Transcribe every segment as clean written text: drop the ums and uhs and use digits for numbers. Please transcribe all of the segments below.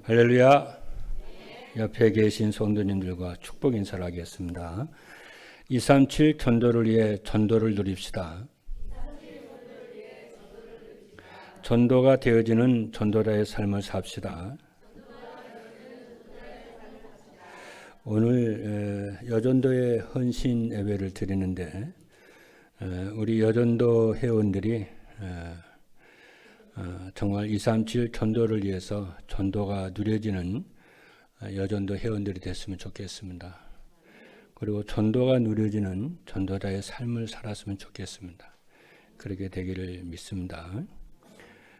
할렐루야. 옆에 계신 성도님들과 축복 인사를 하겠습니다. 237 전도를 위해 전도를 누립시다. 전도가 되어지는 전도자의 삶을 삽시다. 오늘 여전도의 헌신 예배를 드리는데 우리 여전도 회원들이 정말 237 전도를 위해서 전도가 누려지는 여전도 회원들이 됐으면 좋겠습니다. 그리고 전도가 누려지는 전도자의 삶을 살았으면 좋겠습니다. 그렇게 되기를 믿습니다.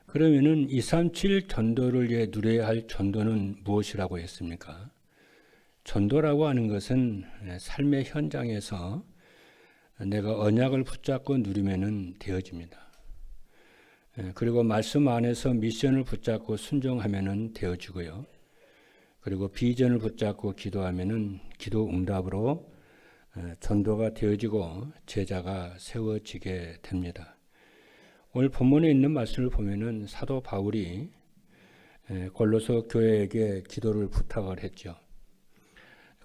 그러면은 237 전도를 위해 누려야 할 전도는 무엇이라고 했습니까? 전도라고 하는 것은 삶의 현장에서 내가 언약을 붙잡고 누리면은 되어집니다. 그리고 말씀 안에서 미션을 붙잡고 순종하면은 되어지고요. 그리고 비전을 붙잡고 기도하면은 기도 응답으로 전도가 되어지고 제자가 세워지게 됩니다. 오늘 본문에 있는 말씀을 보면은 사도 바울이 골로새 교회에게 기도를 부탁을 했죠.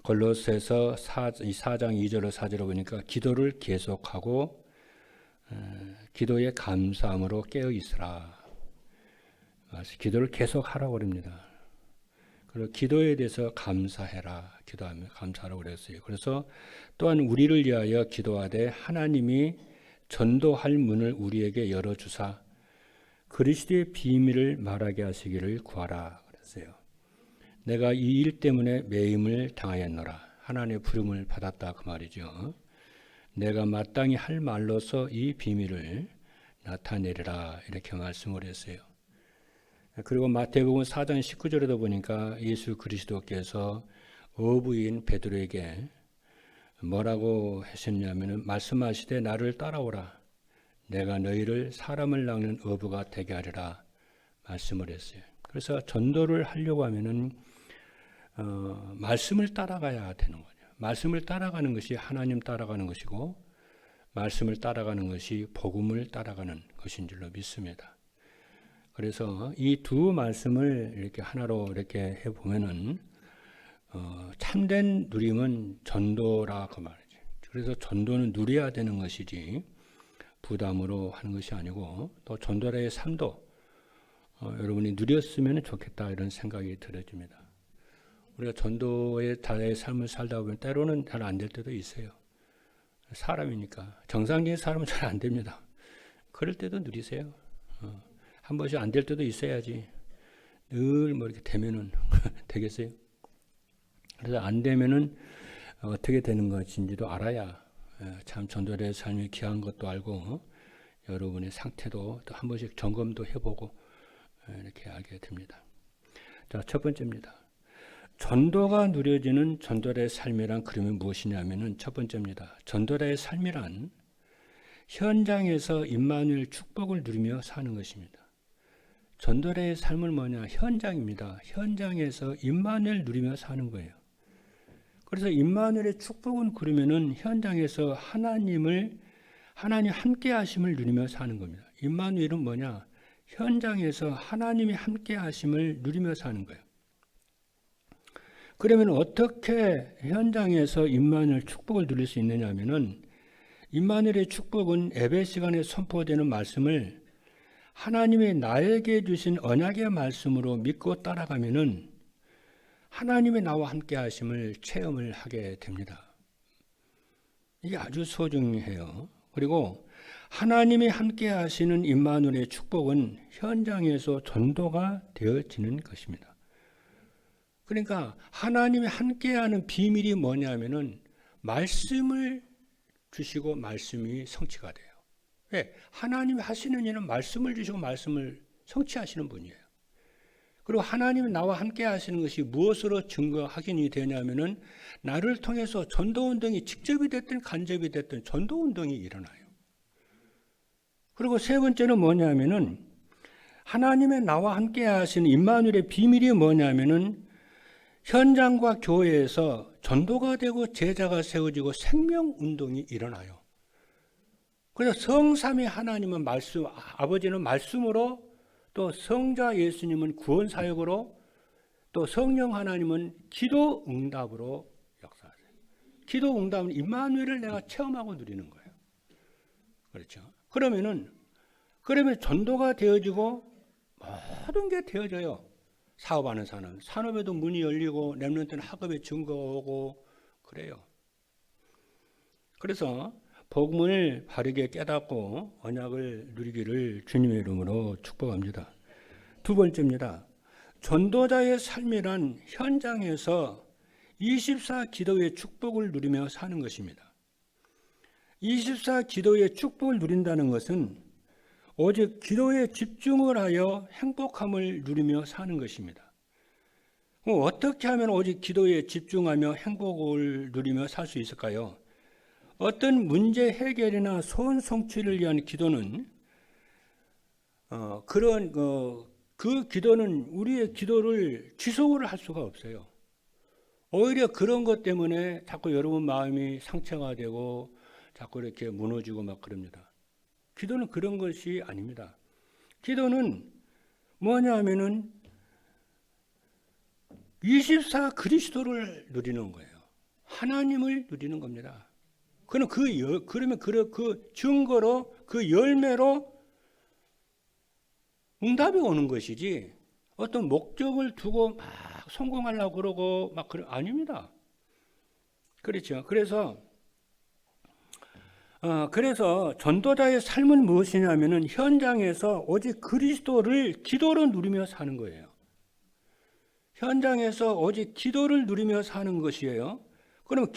골로새서 4장 2절로 4절을 보니까 기도를 계속하고 기도에 감사함으로 깨어 있으라. 기도를 계속하라고 그럽니다. 그리고 기도에 대해서 감사해라. 기도하며 감사하라고 그랬어요. 그래서 또한 우리를 위하여 기도하되 하나님이 전도할 문을 우리에게 열어주사 그리스도의 비밀을 말하게 하시기를 구하라 그랬어요. 내가 이 일 때문에 매임을 당하였노라. 하나님의 부름을 받았다 그 말이죠. 내가 마땅히 할 말로서 이 비밀을 나타내리라 이렇게 말씀을 했어요. 그리고 마태복음 4장 19절에도 보니까 예수 그리스도께서 어부인 베드로에게 뭐라고 하셨냐면 말씀하시되 나를 따라오라. 내가 너희를 사람을 낚는 어부가 되게 하리라 말씀을 했어요. 그래서 전도를 하려고 하면은 말씀을 따라가야 되는 거죠. 말씀을 따라가는 것이 하나님 따라가는 것이고 말씀을 따라가는 것이 복음을 따라가는 것인 줄로 믿습니다. 그래서 이 두 말씀을 이렇게 하나로 이렇게 해보면은 참된 누림은 전도라 그 말이죠. 그래서 전도는 누려야 되는 것이지 부담으로 하는 것이 아니고 또 전도자의 삶도 여러분이 누렸으면 좋겠다 이런 생각이 들어집니다. 우리가 전도의 자의 삶을 살다 보면 때로는 잘 안 될 때도 있어요. 사람이니까. 정상적인 사람은 잘 안 됩니다. 그럴 때도 누리세요. 한 번씩 안 될 때도 있어야지. 늘 뭐 이렇게 되면은 되겠어요? 그래서 안 되면은 어떻게 되는 것인지도 알아야 참 전도의 삶이 귀한 것도 알고 여러분의 상태도 또 한 번씩 점검도 해보고 이렇게 알게 됩니다. 자, 첫 번째입니다. 전도가 누려지는 전도자의 삶이란 그러면 무엇이냐면은 첫 번째입니다. 전도자의 삶이란 현장에서 임마누엘 축복을 누리며 사는 것입니다. 전도자의 삶은 뭐냐? 현장입니다. 현장에서 임마누엘 누리며 사는 거예요. 그래서 임마누엘의 축복은 그러면은 현장에서 하나님 함께 하심을 누리며 사는 겁니다. 임마누엘은 뭐냐? 현장에서 하나님이 함께 하심을 누리며 사는 거예요. 그러면 어떻게 현장에서 임마누엘 축복을 누릴 수 있느냐 하면은 임마누엘의 축복은 예배 시간에 선포되는 말씀을 하나님이 나에게 주신 언약의 말씀으로 믿고 따라가면은 하나님이 나와 함께 하심을 체험을 하게 됩니다. 이게 아주 소중해요. 그리고 하나님이 함께 하시는 임마누엘의 축복은 현장에서 전도가 되어지는 것입니다. 그러니까 하나님이 함께하는 비밀이 뭐냐면은 말씀을 주시고 말씀이 성취가 돼요. 왜? 하나님이 하시는 일은 말씀을 주시고 말씀을 성취하시는 분이에요. 그리고 하나님이 나와 함께 하시는 것이 무엇으로 증거 확인이 되냐면은 나를 통해서 전도운동이 직접이 됐든 간접이 됐든 전도운동이 일어나요. 그리고 세 번째는 뭐냐면은 하나님의 나와 함께 하시는 임마누엘의 비밀이 뭐냐면은 현장과 교회에서 전도가 되고 제자가 세워지고 생명운동이 일어나요. 그래서 성삼위 하나님은 아버지는 말씀으로 또 성자 예수님은 구원사역으로 또 성령 하나님은 기도 응답으로 역사하세요. 기도 응답은 임마누엘을 내가 체험하고 누리는 거예요. 그렇죠? 그러면 전도가 되어지고 모든 게 되어져요. 사업하는 사람, 산업에도 문이 열리고 렘넌트는 학업에 증거가 오고 그래요. 그래서 복음을 바르게 깨닫고 언약을 누리기를 주님의 이름으로 축복합니다. 두 번째입니다. 전도자의 삶이란 현장에서 24 기도의 축복을 누리며 사는 것입니다. 24 기도의 축복을 누린다는 것은 오직 기도에 집중을 하여 행복함을 누리며 사는 것입니다. 어떻게 하면 오직 기도에 집중하며 행복을 누리며 살 수 있을까요? 어떤 문제 해결이나 소원 성취를 위한 기도는 그 기도는 우리의 기도를 지속을 할 수가 없어요. 오히려 그런 것 때문에 자꾸 여러분 마음이 상처가 되고 자꾸 이렇게 무너지고 막 그럽니다. 기도는 그런 것이 아닙니다. 기도는 뭐냐 하면은 24 그리스도를 누리는 거예요. 하나님을 누리는 겁니다. 그러면 그 증거로, 그 열매로 응답이 오는 것이지 어떤 목적을 두고 막 성공하려고 그러고 막 아닙니다. 그렇죠. 그래서 전도자의 삶은 무엇이냐면은 현장에서 오직 그리스도를 기도로 누리며 사는 거예요. 현장에서 오직 기도를 누리며 사는 것이에요. 그럼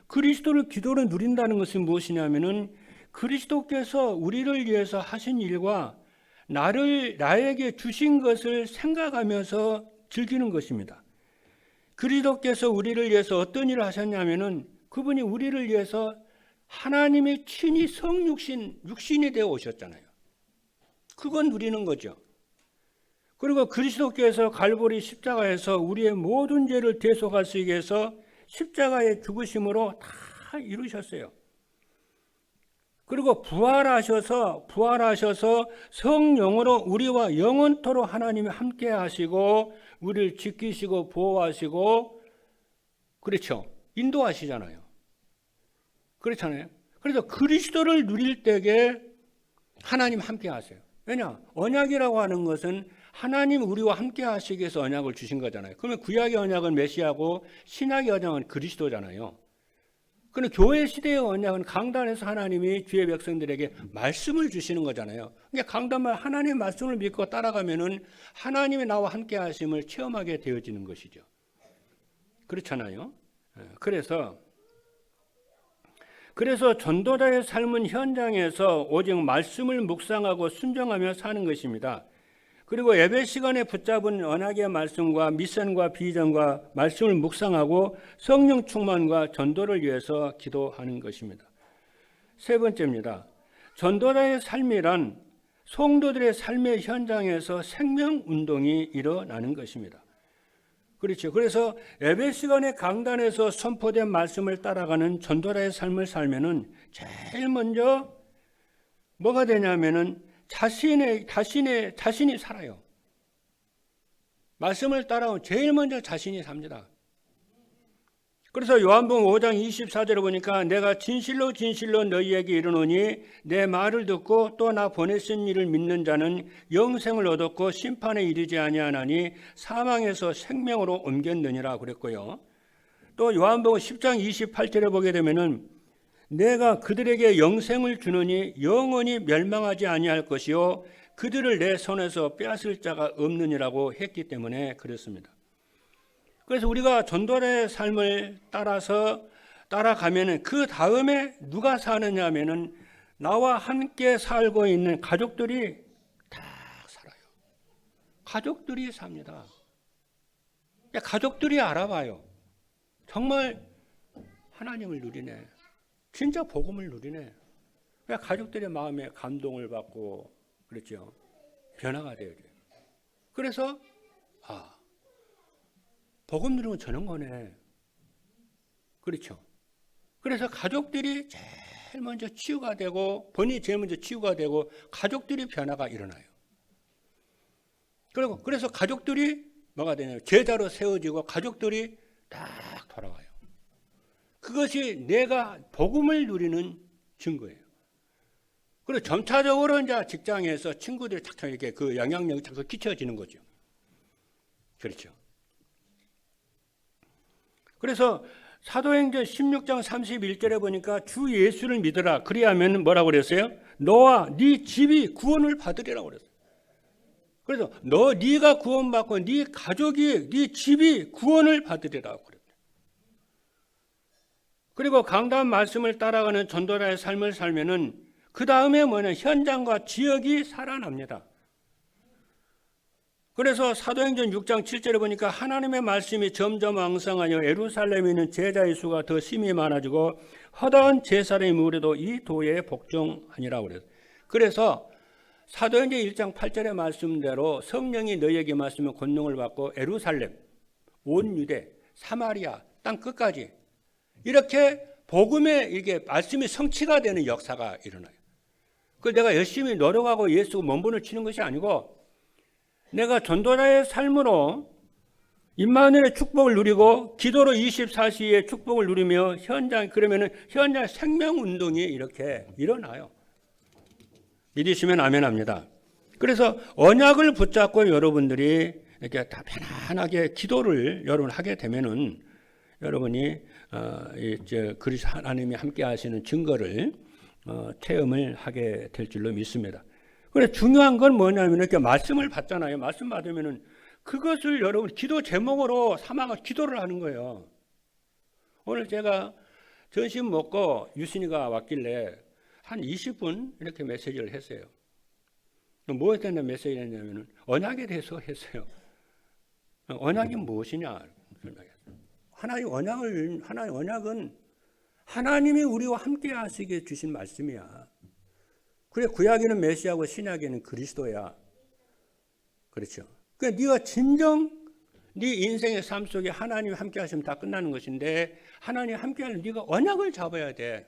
그리스도를 기도로 누린다는 것은 무엇이냐면은 그리스도께서 우리를 위해서 하신 일과 나에게 주신 것을 생각하면서 즐기는 것입니다. 그리스도께서 우리를 위해서 어떤 일을 하셨냐면은 그분이 우리를 위해서 하나님의 친히 육신이 되어 오셨잖아요. 그건 누리는 거죠. 그리고 그리스도께서 갈보리 십자가에서 우리의 모든 죄를 대속할 수 있게 해서 십자가의 죽으심으로 다 이루셨어요. 그리고 부활하셔서 성령으로 우리와 영원토록 하나님이 함께 하시고 우리를 지키시고 보호하시고 그렇죠. 인도하시잖아요. 그렇잖아요. 그래서 그리스도를 누릴 때에 하나님 함께 하세요. 왜냐? 언약이라고 하는 것은 하나님 우리와 함께 하시기 위해서 언약을 주신 거잖아요. 그러면 구약의 언약은 메시아고 신약의 언약은 그리스도잖아요. 그런데 교회 시대의 언약은 강단에서 하나님이 주의 백성들에게 말씀을 주시는 거잖아요. 그러니까 강단만 하나님의 말씀을 믿고 따라가면은 하나님이 나와 함께 하심을 체험하게 되어지는 것이죠. 그렇잖아요. 그래서 전도자의 삶은 현장에서 오직 말씀을 묵상하고 순종하며 사는 것입니다. 그리고 예배 시간에 붙잡은 언약의 말씀과 미션과 비전과 말씀을 묵상하고 성령 충만과 전도를 위해서 기도하는 것입니다. 세 번째입니다. 전도자의 삶이란 성도들의 삶의 현장에서 생명운동이 일어나는 것입니다. 그렇죠. 그래서 예배 시간에 강단에서 선포된 말씀을 따라가는 전도자의 삶을 살면은 제일 먼저 뭐가 되냐면은 자신이 살아요. 말씀을 따라오면 제일 먼저 자신이 삽니다. 그래서 요한복음 5장 24절을 보니까 내가 진실로 너희에게 이르노니 내 말을 듣고 또 나 보내신 이를 믿는 자는 영생을 얻었고 심판에 이르지 아니하나니 사망에서 생명으로 옮겼느니라 그랬고요. 또 요한복음 10장 28절에 보게 되면은 내가 그들에게 영생을 주느니 영원히 멸망하지 아니할 것이요 그들을 내 손에서 빼앗을 자가 없느니라고 했기 때문에 그렇습니다. 그래서 우리가 전도자의 삶을 따라가면은 그 다음에 누가 사느냐 하면은 나와 함께 살고 있는 가족들이 다 살아요. 가족들이 삽니다. 가족들이 알아봐요. 정말 하나님을 누리네. 진짜 복음을 누리네. 가족들의 마음에 감동을 받고 그렇죠. 변화가 되어야 돼요. 그래서 복음 누리면 저런 거네. 그렇죠. 그래서 가족들이 제일 먼저 치유가 되고 본인이 제일 먼저 치유가 되고 가족들이 변화가 일어나요. 그래서 가족들이 뭐가 되냐면 제자로 세워지고 가족들이 딱 돌아와요. 그것이 내가 복음을 누리는 증거예요. 그리고 점차적으로 이제 직장에서 친구들이 착착 이렇게 그 영향력이 자꾸 끼쳐지는 거죠. 그렇죠. 그래서 사도행전 16장 31절에 보니까 주 예수를 믿어라. 그리하면 뭐라고 그랬어요? 너와 네 집이 구원을 받으리라고 그랬어요. 그래서 네가 구원받고 네 가족이 네 집이 구원을 받으리라고 그랬어요. 그리고 강단 말씀을 따라가는 전도자의 삶을 살면은 그 다음에 뭐냐? 현장과 지역이 살아납니다. 그래서 사도행전 6장 7절에 보니까 하나님의 말씀이 점점 왕성하여 예루살렘에 있는 제자의 수가 더 심히 많아지고 허다한 제사장의 무리도 이 도에 복종하니라고 그랬어요. 그래서 사도행전 1장 8절의 말씀대로 성령이 너희에게 말씀을 권능을 받고 예루살렘, 온 유대, 사마리아 땅 끝까지 이렇게 복음의 이게 말씀이 성취가 되는 역사가 일어나요. 그걸 내가 열심히 노력하고 예수 몸부림을 치는 것이 아니고 내가 전도자의 삶으로 임마누엘의 축복을 누리고 기도로 24시의 축복을 누리며 그러면은 현장 생명운동이 이렇게 일어나요. 믿으시면 아멘 합니다. 그래서 언약을 붙잡고 여러분들이 이렇게 다 편안하게 기도를 여러분 하게 되면은 여러분이 이제 그리스도 하나님이 함께 하시는 증거를 체험을 하게 될 줄로 믿습니다. 그래서 중요한 건 뭐냐면 이렇게 말씀을 받잖아요. 말씀 받으면은 그것을 여러분 기도 제목으로 삼아서 기도를 하는 거예요. 오늘 제가 점심 먹고 유신이가 왔길래 한 20분 이렇게 메시지를 했어요. 뭐에 대한 메시지를 했냐면은 언약에 대해서 했어요. 언약이 무엇이냐 설명했어요. 하나님 언약은 하나님이 우리와 함께 하시게 주신 말씀이야. 그래 구약에는 메시아고 신약에는 그리스도야. 그렇죠. 그러니까 네가 진정 네 인생의 삶 속에 하나님이 함께 하시면 다 끝나는 것인데 하나님이 함께 하려면 네가 언약을 잡아야 돼.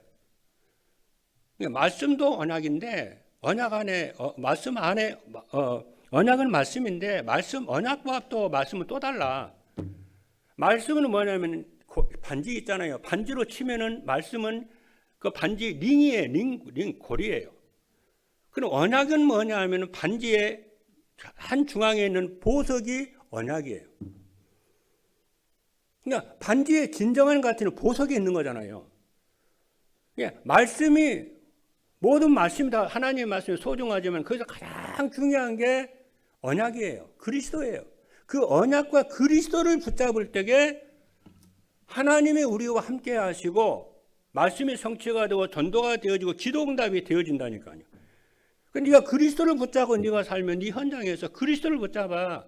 그러니까 말씀도 언약인데 언약 안에 말씀 안에 언약은 말씀인데 말씀 언약과 또 말씀은 또 달라. 말씀은 뭐냐면 반지 있잖아요. 반지로 치면은 말씀은 그 반지 링이에요. 링 고리예요. 그럼 언약은 뭐냐 하면 반지의 한 중앙에 있는 보석이 언약이에요. 그러니까 반지의 진정한 가치는 보석에 있는 거잖아요. 그러니까 말씀이 모든 말씀이 다 하나님의 말씀이 소중하지만 거기서 가장 중요한 게 언약이에요. 그리스도예요. 그 언약과 그리스도를 붙잡을 때에 하나님이 우리와 함께 하시고 말씀이 성취가 되고 전도가 되어지고 기도응답이 되어진다니까요. 네가 그리스도를 붙잡고 네가 살면 네 현장에서 그리스도를 붙잡아.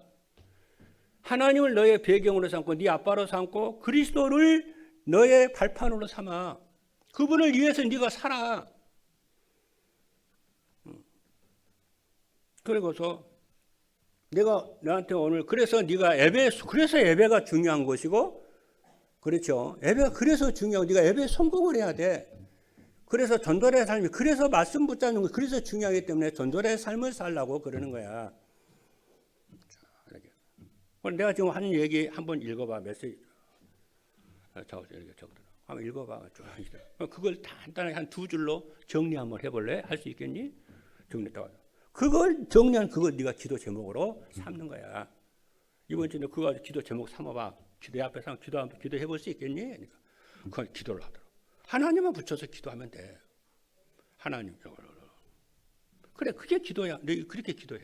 하나님을 너의 배경으로 삼고 네 아빠로 삼고 그리스도를 너의 발판으로 삼아. 그분을 위해서 네가 살아. 그리고서 내가 너한테 오늘 그래서 네가 그래서 예배가 중요한 것이고 그렇죠. 예배가 그래서 중요하고 네가 예배에 성공을 해야 돼. 그래서 전도자의 삶이 그래서 말씀 붙잡는 거 그래서 중요하기 때문에 전도자의 삶을 살라고 그러는 거야. 오늘 내가 지금 하는 얘기 한번 읽어봐. 메시지 이렇게 적어라. 한번 읽어봐. 그걸 간단하게 한 두 줄로 정리 한번 해볼래? 할 수 있겠니? 정리했다가 그걸 정리한 그걸 네가 기도 제목으로 삼는 거야. 이번 주에 그거 기도 제목 삼아봐. 기도 앞에 삼 기도해 볼 수 있겠니? 그러니까 그걸 기도를 하더라고. 하나님만 붙여서 기도하면 돼. 하나님. 그래, 그게 기도야. 너 그렇게 기도해.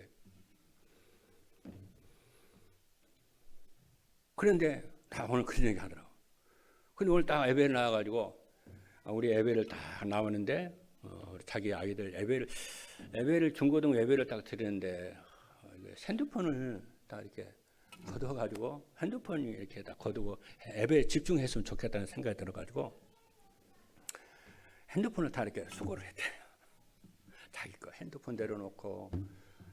그런데 다 오늘 그런 얘기 하더라고. 근데 오늘 딱 예배를 나와가지고 우리 예배를 다 나오는데 자기 아이들 예배를 중고등 예배를 딱 드리는데 핸드폰을 다 이렇게 거둬가지고 핸드폰이 이렇게 다 거두고 예배에 집중했으면 좋겠다는 생각이 들어가지고 핸드폰을 다 이렇게 수거를 했대요. 자기 거 핸드폰 내려놓고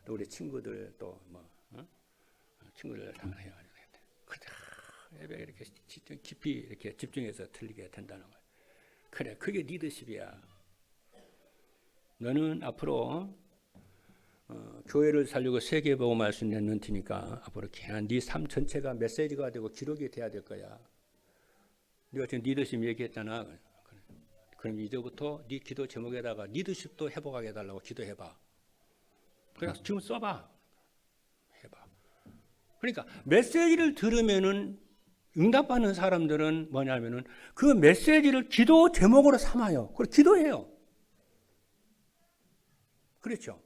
또 우리 친구들 또 친구들 다 해가지고 그래 예배 이렇게 깊이 이렇게 집중해서 들리게 된다는 거예요. 그래 그게 리더십이야. 너는 앞으로 교회를 살리고 세계보고 말씀 내는 테니까 앞으로 그냥 네 삶 전체가 메시지가 되고 기록이 돼야 될 거야. 네가 지금 리더십 얘기했잖아. 그럼 이제부터 네 기도 제목에다가 리더십도 회복하게 해달라고 기도해봐. 그래서 지금 써봐. 해봐. 그러니까 메시지를 들으면은 응답받는 사람들은 뭐냐면은 그 메시지를 기도 제목으로 삼아요. 그리고 기도해요. 그렇죠.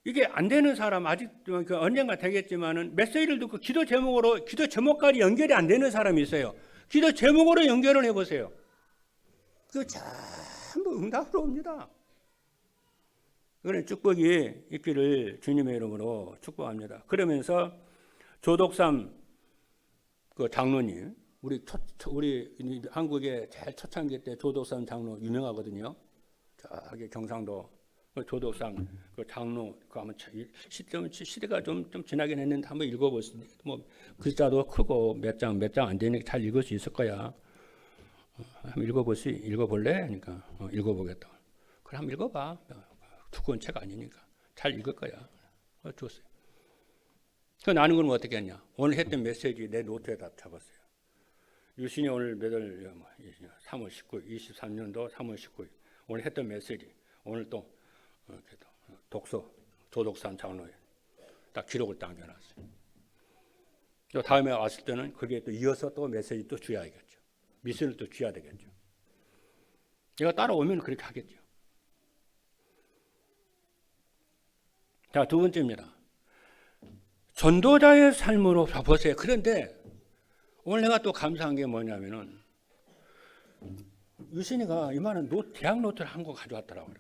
이게 안 되는 사람 아직 언젠가 되겠지만은 메시지를 듣고 기도 제목으로 기도 제목까지 연결이 안 되는 사람이 있어요. 기도 제목으로 연결을 해보세요. 그 전부 응답으로 옵니다. 그런 축복이 있기를 주님의 이름으로 축복합니다. 그러면서 조덕삼 그 장로님, 우리 한국의 제일 초창기 때 조덕삼 장로 유명하거든요. 저기 경상도 조덕삼 그 장로 그 아마 시대가 좀 지나긴 했는데 한번 읽어보세요. 뭐 글자도 크고 몇 장 안 되니까 잘 읽을 수 있을 거야. 한번 읽어볼래? 하니까 읽어보겠다. 그래 한번 읽어봐. 두꺼운 책 아니니까 잘 읽을 거야. 줬어요. 나는 그럼 어떻게 했냐? 오늘 했던 메시지 내 노트에다 적었어요. 유신이 오늘 몇월 3월 19일 23년도 3월 19일 오늘 했던 메시지 오늘 또 독서 조덕산 장로에 딱 기록을 남겨놨어요. 또 다음에 왔을 때는 거기에 또 이어서 또 메시지 또 줘야겠죠. 미션을 또 줘야 되겠죠. 제가 따라오면 그렇게 하겠죠. 자, 두 번째입니다. 전도자의 삶으로 보세요. 그런데 오늘 내가 또 감사한 게 뭐냐면은 유신이가 이만한 대학 노트를 한 거 가져왔더라고요.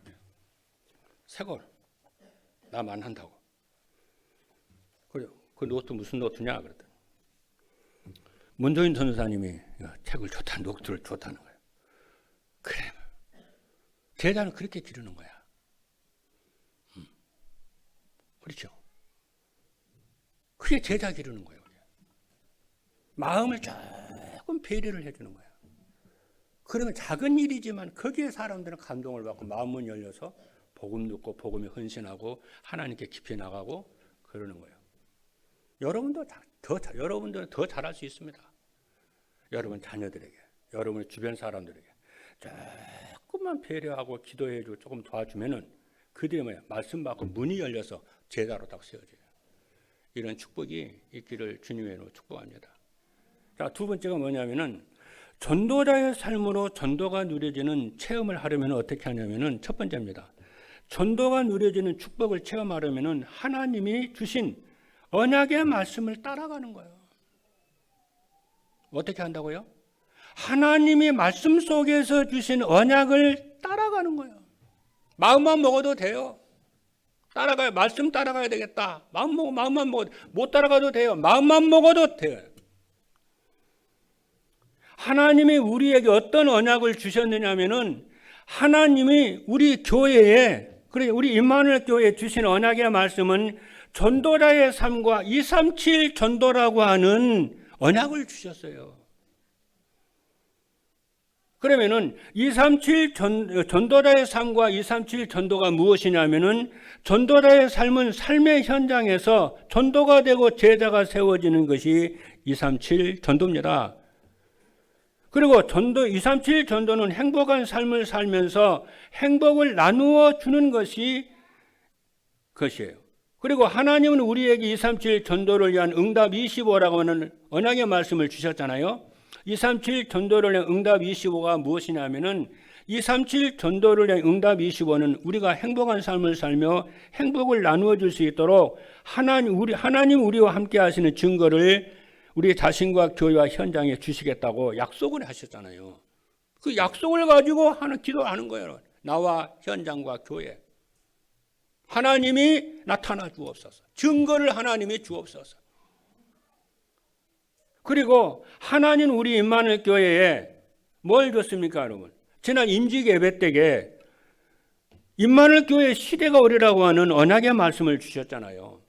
새걸 나만 한다고. 그래, 그 노트 무슨 노트냐 그랬더니 문조인 전도사님이 책을 좋다는 노트를 좋다는 거예요. 그래, 제자는 그렇게 기르는 거야. 그렇죠. 그게 제자 기르는 거예요. 마음을 조금 배려를 해주는 거예요. 그러면 작은 일이지만 거기에 사람들은 감동을 받고 마음문 열려서 복음 듣고 복음에 헌신하고 하나님께 깊이 나가고 그러는 거예요. 여러분들은 더 잘할 수 있습니다. 여러분 자녀들에게, 여러분 주변 사람들에게 조금만 배려하고 기도해주고 조금 도와주면은 그들이 말씀 받고 문이 열려서 제자로 딱 세워져요. 이런 축복이 있기를 주님의 이름으로 축복합니다. 자, 두 번째가 뭐냐면은 전도자의 삶으로 전도가 누려지는 체험을 하려면 어떻게 하냐면은 첫 번째입니다. 전도가 누려지는 축복을 체험하려면은 하나님이 주신 언약의 말씀을 따라가는 거예요. 어떻게 한다고요? 하나님이 말씀 속에서 주신 언약을 따라가는 거예요. 마음만 먹어도 돼요. 따라가요. 말씀 따라가야 되겠다. 마음만 먹어도 못 따라가도 돼요. 마음만 먹어도 돼요. 하나님이 우리에게 어떤 언약을 주셨느냐면은 하나님이 우리 교회에 우리 임마누엘 교회에 주신 언약의 말씀은 전도자의 삶과 237 전도라고 하는 언약을 주셨어요. 그러면은 237 전도자의 삶과 237 전도가 무엇이냐면은 전도자의 삶은 삶의 현장에서 전도가 되고 제자가 세워지는 것이 237 전도입니다. 그리고 237 전도는 행복한 삶을 살면서 행복을 나누어 주는 것이에요. 그리고 하나님은 우리에게 237 전도를 위한 응답 25라고 하는 언약의 말씀을 주셨잖아요. 237 전도를 위한 응답 25가 무엇이냐면은 237 전도를 위한 응답 25는 우리가 행복한 삶을 살며 행복을 나누어 줄 수 있도록 하나님 우리와 함께 하시는 증거를 우리 자신과 교회와 현장에 주시겠다고 약속을 하셨잖아요. 그 약속을 가지고 기도하는 거예요. 나와 현장과 교회. 하나님이 나타나 주옵소서. 증거를 하나님이 주옵소서. 그리고 하나님 우리 임마누엘 교회에 뭘 줬습니까, 여러분? 지난 임직 예배 때에 임마누엘 교회 시대가 오리라고 하는 언약의 말씀을 주셨잖아요.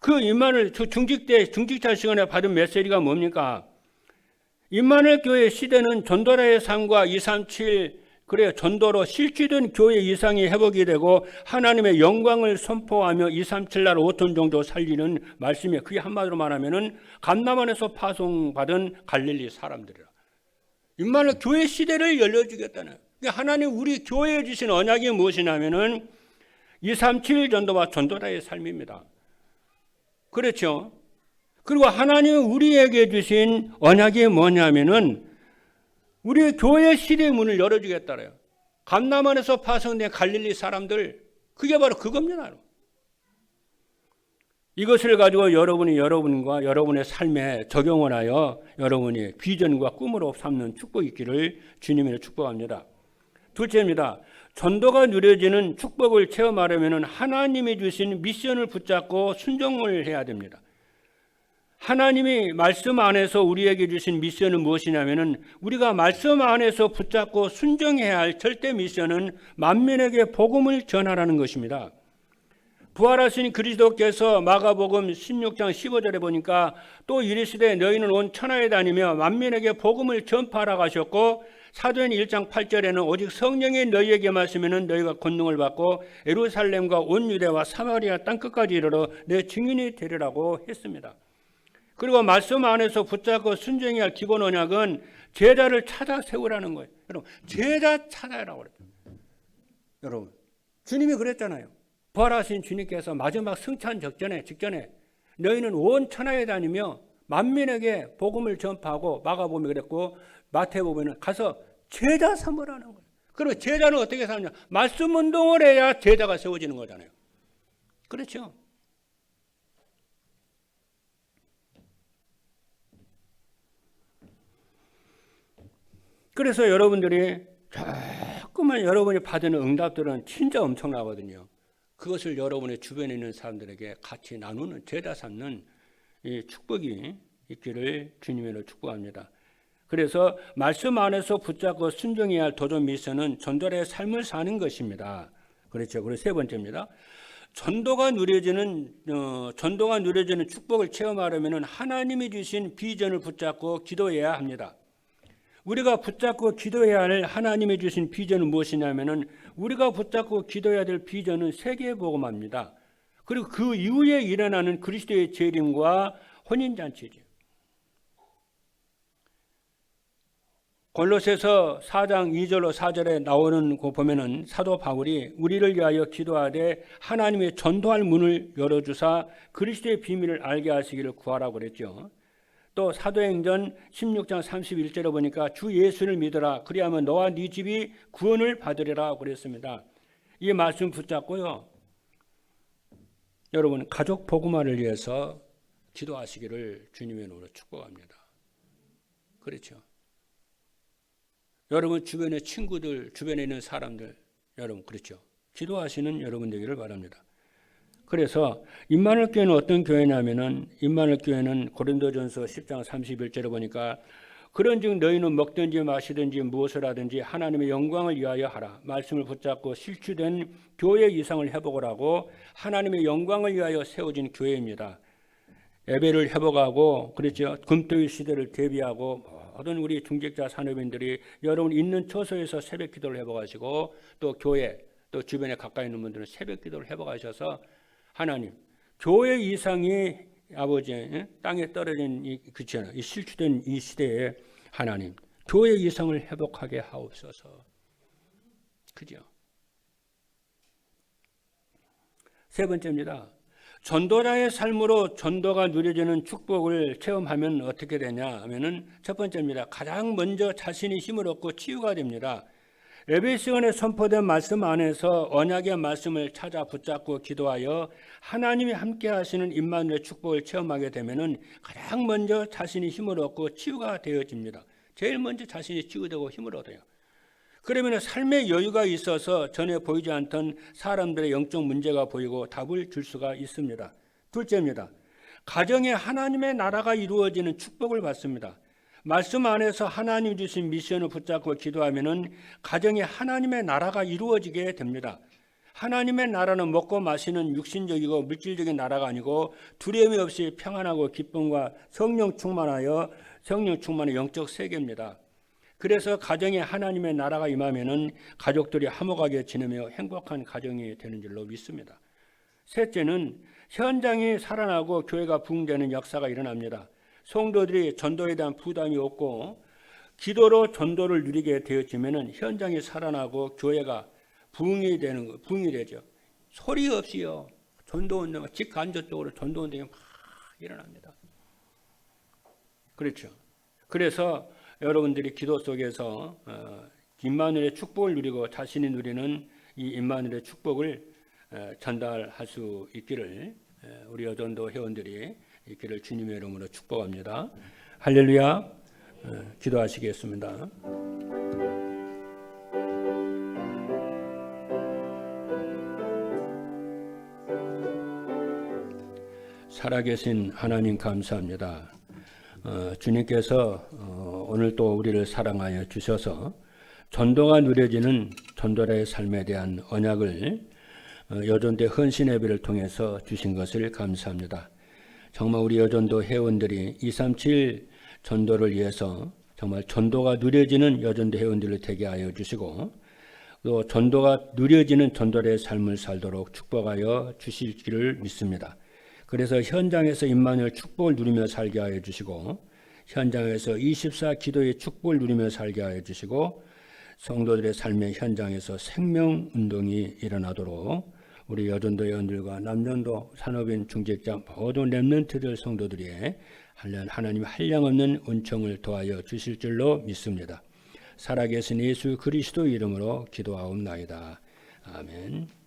그 임마누엘 중직자 시간에 받은 메시지가 뭡니까? 임마누엘 교회 시대는 전도자의 삶과 237 그래야 전도로 실질된 교회 이상이 회복이 되고 하나님의 영광을 선포하며 237날 5톤 정도 살리는 말씀이에요. 그게 한마디로 말하면은 감람원에서 파송받은 갈릴리 사람들이라. 임마누엘 교회 시대를 열려주겠다는. 하나님 우리 교회에 주신 언약이 무엇이냐면은 237 전도와 전도자의 삶입니다. 그렇죠? 그리고 하나님이 우리에게 주신 언약이 뭐냐면은 우리 교회 시대의 문을 열어주겠다래요. 감람원에서 파송된 갈릴리 사람들, 그게 바로 그겁니다. 이것을 가지고 여러분이 여러분과 여러분의 삶에 적용을 하여 여러분이 비전과 꿈으로 삼는 축복이 있기를 주님으로 축복합니다. 둘째입니다. 전도가 누려지는 축복을 체험하려면 하나님이 주신 미션을 붙잡고 순종을 해야 됩니다. 하나님이 말씀 안에서 우리에게 주신 미션은 무엇이냐면은 우리가 말씀 안에서 붙잡고 순종해야 할 절대 미션은 만민에게 복음을 전하라는 것입니다. 부활하신 그리스도께서 마가복음 16장 15절에 보니까 또 이르시되 너희는 온 천하에 다니며 만민에게 복음을 전파하라고 하셨고 사도행 1장 8절에는 오직 성령이 너희에게 마시면은 너희가 권능을 받고 예루살렘과 온 유대와 사마리아 땅끝까지 이르러 내 증인이 되리라고 했습니다. 그리고 말씀 안에서 붙잡고 순종해야 할 기본 언약은 제자를 찾아 세우라는 거예요. 여러분, 제자 찾아라고 그랬죠. 여러분, 주님이 그랬잖아요. 부활하신 주님께서 마지막 승천 직전에 너희는 온 천하에 다니며 만민에게 복음을 전파하고 마가복음에 그랬고 마태복음에는 가서 제자 삼으라는 거예요. 그리고 제자는 어떻게 삼냐? 말씀 운동을 해야 제자가 세워지는 거잖아요. 그렇죠? 그래서 여러분들이 조금만 여러분이 받은 응답들은 진짜 엄청나거든요. 그것을 여러분의 주변에 있는 사람들에게 같이 나누는 제자 삼는 이 축복이 있기를 주님으로 축복합니다. 그래서 말씀 안에서 붙잡고 순종해야 할 도전 미션은 전도자의 삶을 사는 것입니다. 그렇죠. 그리고 세 번째입니다. 전도가 누려지는 축복을 체험하려면 하나님이 주신 비전을 붙잡고 기도해야 합니다. 우리가 붙잡고 기도해야 할 하나님이 주신 비전은 무엇이냐면은 우리가 붙잡고 기도해야 될 비전은 세계복음화입니다. 그리고 그 이후에 일어나는 그리스도의 재림과 혼인잔치죠. 골로새서 4장 2절로 4절에 나오는 거 보면은 사도 바울이 우리를 위하여 기도하되 하나님의 전도할 문을 열어주사 그리스도의 비밀을 알게 하시기를 구하라고 그랬죠. 또 사도행전 16장 31절에 보니까 주 예수를 믿어라 그리하면 너와 네 집이 구원을 받으리라 그랬습니다. 이 말씀 붙잡고요. 여러분 가족 복음화를 위해서 기도하시기를 주님의 이름으로 축복합니다. 그렇죠. 여러분 주변의 친구들, 주변에 있는 사람들 여러분 그렇죠. 기도하시는 여러분 되기를 바랍니다. 그래서 임마누엘 교회는 어떤 교회냐면은 임마누엘 교회는 고린도전서 10장 31절에 보니까 그런즉 너희는 먹든지 마시든지 무엇을 하든지 하나님의 영광을 위하여 하라. 말씀을 붙잡고 실추된 교회 이상을 회복을 하고 하나님의 영광을 위하여 세워진 교회입니다. 예배를 회복하고 그렇죠. 금토일 시대를 대비하고 모든 우리 중직자 산업인들이 여러분 있는 처소에서 새벽 기도를 회복하시고 또 교회 또 주변에 가까이 있는 분들은 새벽 기도를 회복하셔서 하나님, 교회 이상이 아버지 땅에 떨어진 이 실추된 이 시대에 하나님, 교회 이상을 회복하게 하옵소서. 그죠? 세 번째입니다. 전도자의 삶으로 전도가 누려지는 축복을 체험하면 어떻게 되냐 하면은 첫 번째입니다. 가장 먼저 자신이 힘을 얻고 치유가 됩니다. 예배 시간에 선포된 말씀 안에서 언약의 말씀을 찾아 붙잡고 기도하여 하나님이 함께 하시는 임마누엘 축복을 체험하게 되면은 가장 먼저 자신이 힘을 얻고 치유가 되어집니다. 제일 먼저 자신이 치유되고 힘을 얻어요. 그러면 삶의 여유가 있어서 전에 보이지 않던 사람들의 영적 문제가 보이고 답을 줄 수가 있습니다. 둘째입니다. 가정에 하나님의 나라가 이루어지는 축복을 받습니다. 말씀 안에서 하나님 주신 미션을 붙잡고 기도하면은 가정에 하나님의 나라가 이루어지게 됩니다. 하나님의 나라는 먹고 마시는 육신적이고 물질적인 나라가 아니고 두려움이 없이 평안하고 기쁨과 성령 충만의 영적 세계입니다. 그래서 가정에 하나님의 나라가 임하면은 가족들이 화목하게 지내며 행복한 가정이 되는 줄로 믿습니다. 셋째는 현장이 살아나고 교회가 부흥되는 역사가 일어납니다. 성도들이 전도에 대한 부담이 없고 기도로 전도를 누리게 되어지면은 현장이 살아나고 교회가 부흥이 되죠. 소리 없이요. 전도운동, 직간접적으로 전도운동이 막 일어납니다. 그렇죠. 그래서 여러분들이 기도 속에서 임마누엘의 축복을 누리고 자신이 누리는 이 임마누엘의 축복을 전달할 수 있기를 우리 여전도 회원들이 있기를 주님의 이름으로 축복합니다. 할렐루야. 기도하시겠습니다. 살아계신 하나님 감사합니다. 주님께서 오늘 또 우리를 사랑하여 주셔서 전도가 누려지는 전도자의 삶에 대한 언약을 여전대 헌신예배를 통해서 주신 것을 감사합니다. 정말 우리 여전도 회원들이 237 전도를 위해서 정말 전도가 누려지는 여전도 회원들을 되게 하여 주시고 또 전도가 누려지는 전도자의 삶을 살도록 축복하여 주실 줄을 믿습니다. 그래서 현장에서 임마누엘 축복을 누리며 살게 하여 주시고 현장에서 24 기도의 축복을 누리며 살게 하여 주시고 성도들의 삶의 현장에서 생명운동이 일어나도록 우리 여전도 회원들과 남전도 산업인 중직자 모든 렘넌트들 성도들이 하나님 한량없는 은총을 더하여 주실 줄로 믿습니다. 살아계신 예수 그리스도 이름으로 기도하옵나이다. 아멘.